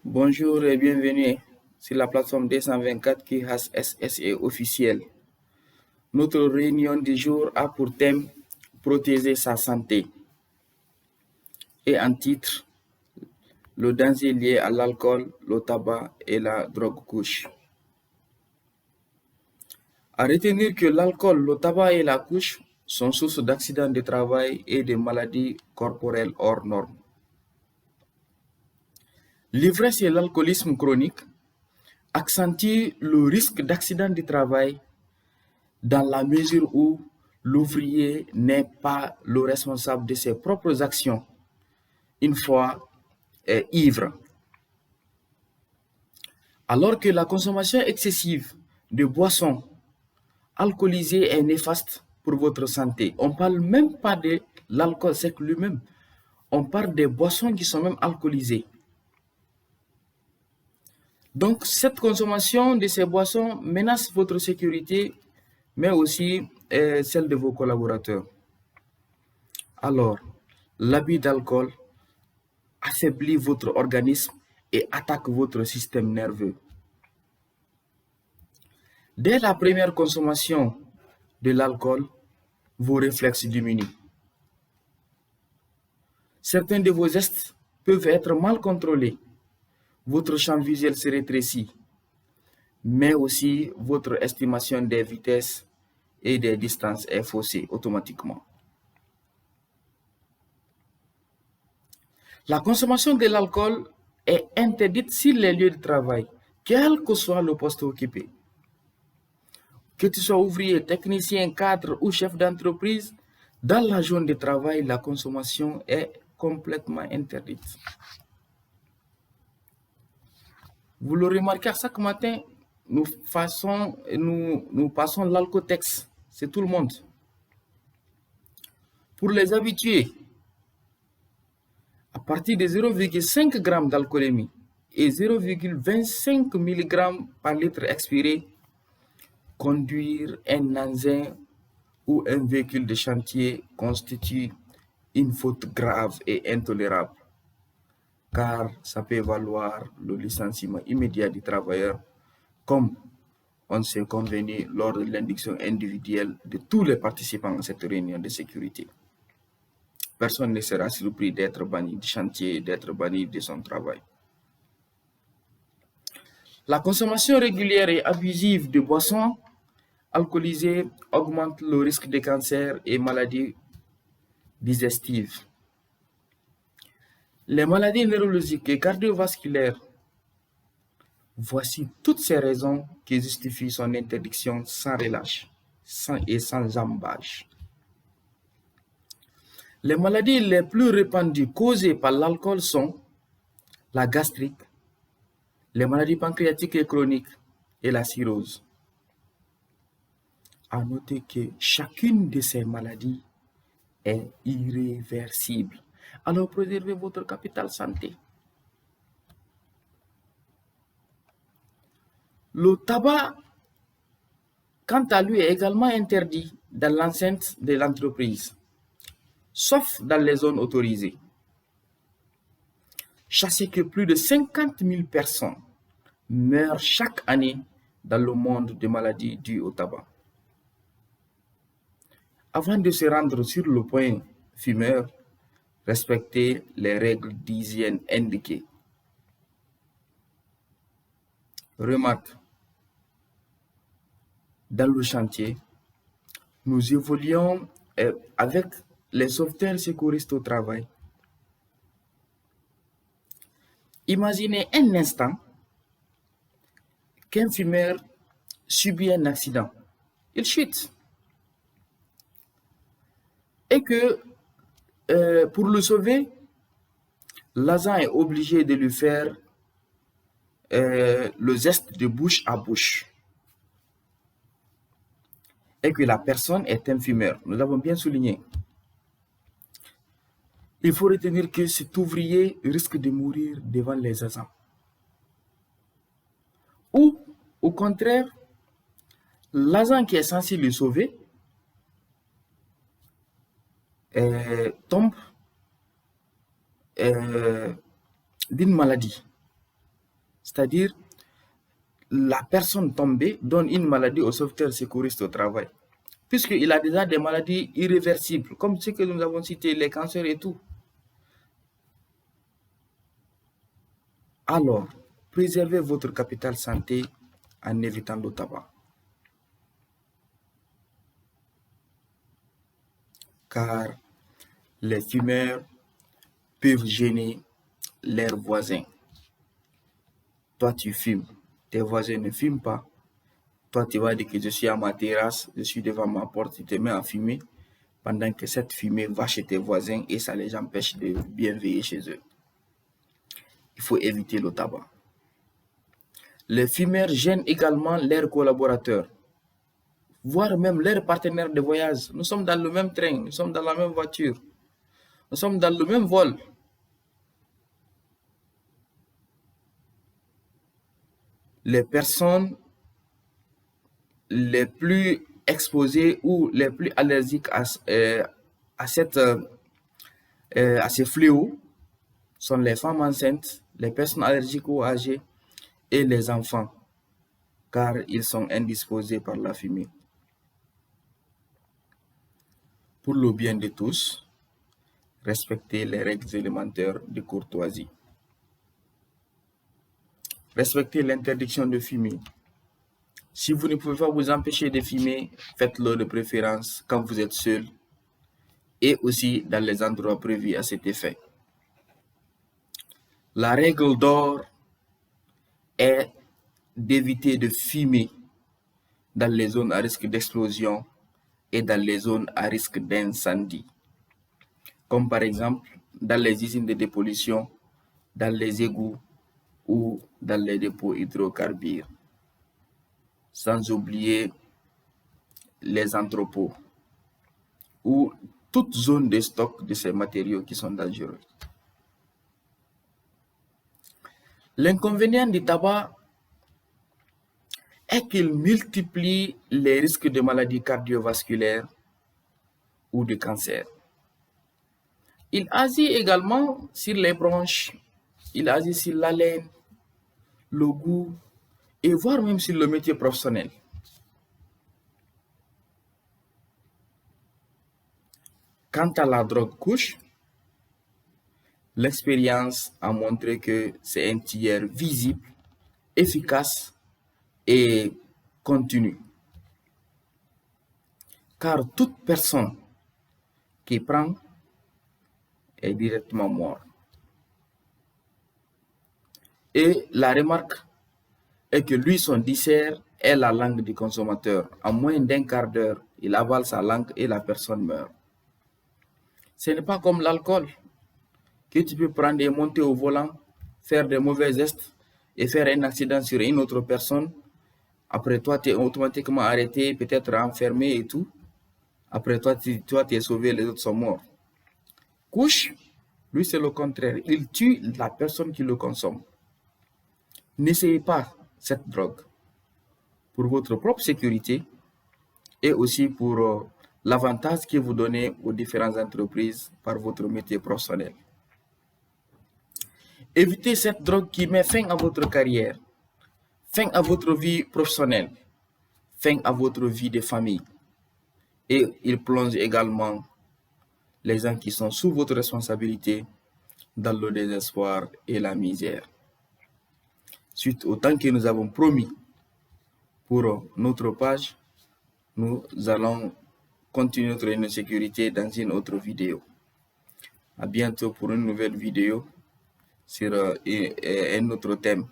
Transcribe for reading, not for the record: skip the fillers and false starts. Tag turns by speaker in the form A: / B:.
A: Bonjour et bienvenue sur la plateforme 224 qui has SSE officiel. Notre réunion du jour a pour thème protéger sa santé et en titre le danger lié à l'alcool, le tabac et la drogue couche. À retenir que l'alcool, le tabac et la couche sont sources d'accidents de travail et de maladies corporelles hors normes. L'ivresse et l'alcoolisme chronique accentuent le risque d'accident de travail dans la mesure où l'ouvrier n'est pas le responsable de ses propres actions une fois ivre. Alors que la consommation excessive de boissons alcoolisées est néfaste pour votre santé. On ne parle même pas de l'alcool sec lui-même. On parle des boissons qui sont même alcoolisées. Donc, cette consommation de ces boissons menace votre sécurité, mais aussi celle de vos collaborateurs. Alors, l'abus d'alcool affaiblit votre organisme et attaque votre système nerveux. Dès la première consommation de l'alcool, vos réflexes diminuent. Certains de vos gestes peuvent être mal contrôlés. Votre champ visuel se rétrécit, mais aussi votre estimation des vitesses et des distances est faussée automatiquement. La consommation de l'alcool est interdite sur les lieux de travail, quel que soit le poste occupé. Que tu sois ouvrier, technicien, cadre ou chef d'entreprise, dans la zone de travail, la consommation est complètement interdite. Vous le remarquez, chaque matin, nous passons l'alcotex. C'est tout le monde. Pour les habitués, à partir de 0,5 g d'alcoolémie et 0,25 mg par litre expiré, conduire un engin ou un véhicule de chantier constitue une faute grave et intolérable, car ça peut valoir le licenciement immédiat du travailleur, comme on s'est convenu lors de l'induction individuelle de tous les participants à cette réunion de sécurité. Personne ne sera surpris d'être banni du chantier, d'être banni de son travail. La consommation régulière et abusive de boissons alcoolisées augmente le risque de cancer et maladies digestives. Les maladies neurologiques et cardiovasculaires, voici toutes ces raisons qui justifient son interdiction sans relâche et sans jambage. Les maladies les plus répandues causées par l'alcool sont la gastrite, les maladies pancréatiques et chroniques et la cirrhose. À noter que chacune de ces maladies est irréversible. Alors préservez votre capital santé. Le tabac, quant à lui, est également interdit dans l'enceinte de l'entreprise, sauf dans les zones autorisées. Sachez que plus de 50 000 personnes meurent chaque année dans le monde de maladies dues au tabac. Avant de se rendre sur le point fumeur, respectez les règles d'hygiène indiquées. Remarque, dans le chantier, nous évoluons avec les sauveteurs secouristes au travail. Imaginez un instant qu'un fumeur subit un accident. Il chute. Et que pour le sauver, l'agent est obligé de lui faire le geste de bouche à bouche. Et que la personne est un fumeur. Nous l'avons bien souligné. Il faut retenir que cet ouvrier risque de mourir devant les agents. Ou, au contraire, l'agent qui est censé le sauver tombe d'une maladie. C'est-à-dire, la personne tombée donne une maladie au sauveteur secouriste au travail, puisqu'il a déjà des maladies irréversibles, comme ce que nous avons cité, les cancers et tout. Alors, préservez votre capital santé en évitant le tabac. Car les fumeurs peuvent gêner leurs voisins. Toi, tu fumes, tes voisins ne fument pas. Toi, tu vas dire que je suis à ma terrasse, je suis devant ma porte, tu te mets à fumer, pendant que cette fumée va chez tes voisins et ça les empêche de bien veiller chez eux. Il faut éviter le tabac. Les fumeurs gênent également leurs collaborateurs, voire même leurs partenaires de voyage. Nous sommes dans le même train, nous sommes dans la même voiture, nous sommes dans le même vol. Les personnes les plus exposées ou les plus allergiques à ces fléaux sont les femmes enceintes, les personnes allergiques ou âgées et les enfants, car ils sont indisposés par la fumée. Pour le bien de tous, respectez les règles élémentaires de courtoisie. Respectez l'interdiction de fumer. Si vous ne pouvez pas vous empêcher de fumer, faites-le de préférence quand vous êtes seul et aussi dans les endroits prévus à cet effet. La règle d'or est d'éviter de fumer dans les zones à risque d'explosion et dans les zones à risque d'incendie, comme par exemple dans les usines de dépollution, dans les égouts ou dans les dépôts hydrocarbures, sans oublier les entrepôts ou toute zone de stock de ces matériaux qui sont dangereux. L'inconvénient du tabac est qu'il multiplie les risques de maladies cardiovasculaires ou de cancer. Il agit également sur les bronches, il agit sur l'haleine, le goût et voire même sur le métier professionnel. Quant à la drogue couche, l'expérience a montré que c'est un tiers visible, efficace et continu. Car toute personne qui prend est directement morte. Et la remarque est que lui, son dessert est la langue du consommateur. En moins d'un quart d'heure, il avale sa langue et la personne meurt. Ce n'est pas comme l'alcool, que tu peux prendre et monter au volant, faire des mauvais gestes et faire un accident sur une autre personne. Après toi, tu es automatiquement arrêté, peut-être enfermé et tout. Après toi, tu es sauvé, les autres sont morts. Couche, lui, c'est le contraire. Il tue la personne qui le consomme. N'essayez pas cette drogue pour votre propre sécurité et aussi pour l'avantage que vous donnez aux différentes entreprises par votre métier professionnel. Évitez cette drogue qui met fin à votre carrière, fin à votre vie professionnelle, fin à votre vie de famille. Et il plonge également les gens qui sont sous votre responsabilité dans le désespoir et la misère. Suite au temps que nous avons promis pour notre page, nous allons continuer notre insécurité dans une autre vidéo. À bientôt pour une nouvelle vidéo sur un autre thème.